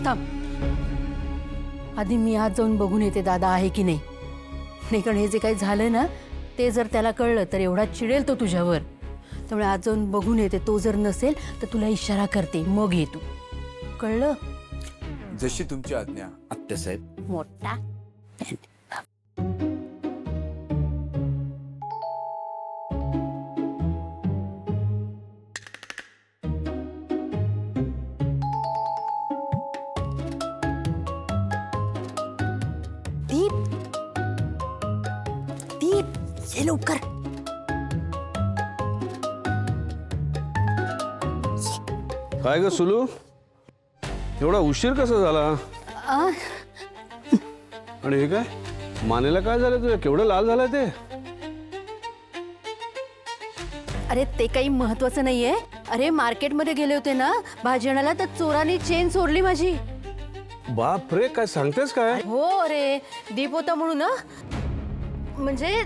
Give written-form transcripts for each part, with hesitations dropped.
थांब, आधी मी आज जाऊन बघून येते दादा आहे की नाही. नाही कारण हे जे काही झालं ना ते जर त्याला कळलं तर एवढा चिडेल तो तुझ्यावर. त्यामुळे आज जाऊन बघून येते. तो जर नसेल तर तुला इशारा करते, मग ये तू. कळलं? जशी तुमची आज्ञा आत्यासाहेब. मोठा दीप, दीप ये लवकर. काय ग सुलू, एवढा उशीर कसा झाला? आ, आणि हे काय मानेला काय झालं तुझ्या? केवढं लाल झालं ते? अरे ते काही महत्वाचं नाहीये. अरे मार्केटमध्ये गेले होते ना भाजी आणायला, तर चोराने चेन चोरली माझी. बाप रे, काय सांगतेस काय? हो अरे, दीप होता म्हणून ना, म्हणजे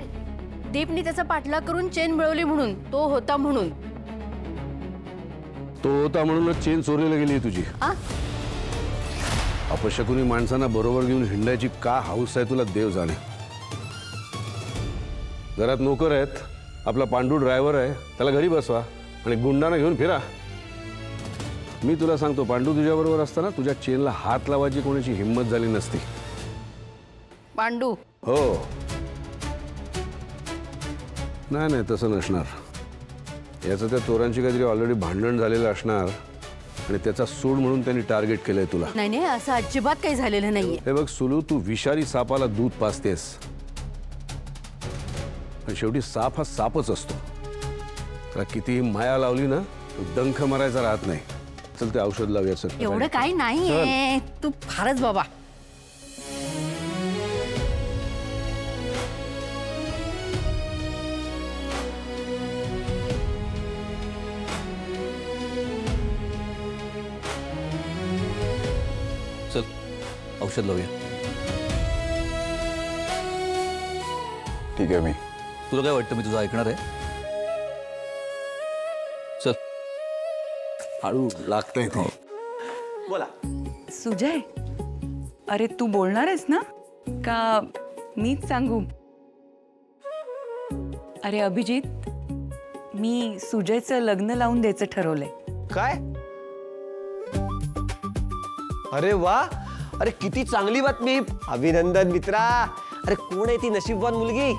दीपनी त्याचा पाठलाग करून चेन मिळवली म्हणून. तो होता म्हणून. तो होता म्हणूनच चेन चोरीला गेली तुझी. अपशकुनी माणसांना बरोबर घेऊन हिंडायची का हाऊस आहे तुला देव जाणे. घरात नोकर आहेत, आपला पांडू ड्रायव्हर आहे, त्याला घरी बसवा आणि गुंडांना घेऊन फिरा. मी तुला सांगतो, पांडू तुझ्याबरोबर असताना तुझ्या चेनला हात लावायची कोणाची हिंमत झाली नसती. पांडू हो, नाही नाही तसं नसणार. याचं त्या चोरांची काहीतरी ऑलरेडी भांडण झालेलं असणार आणि त्याचा सूड म्हणून त्यांनी टार्गेट केलंय तुला. नाही नाही, असं अजिबात काही झालेलं नाहीये. हे बघ सुलू, तू विषारी सापाला दूध पाजतेस, पण शेवटी साप हा सापच असतो. त्याला कितीही माया लावली ना, तो डंख मारायचा राहत नाही. चल ते औषध लावूया. सर एवढं काही नाहीये, तू फारच बाबा. चल औषध लावूया. ठीक आहे. मी तुला काय वाटतं मी तुझं ऐकणार आहे? चल. हळू लागतंय ते. बोला. सुजय, अरे तू बोलणार आहेस ना का मीच सांगू? अरे अभिजित, मी सुजयचं लग्न लावून द्यायचं ठरवलंय. काय? अरे वा, अरे किती चांगली बातमी. अभिनंदन मित्रा. अरे कोण आहे ती नशीबवान मुलगी?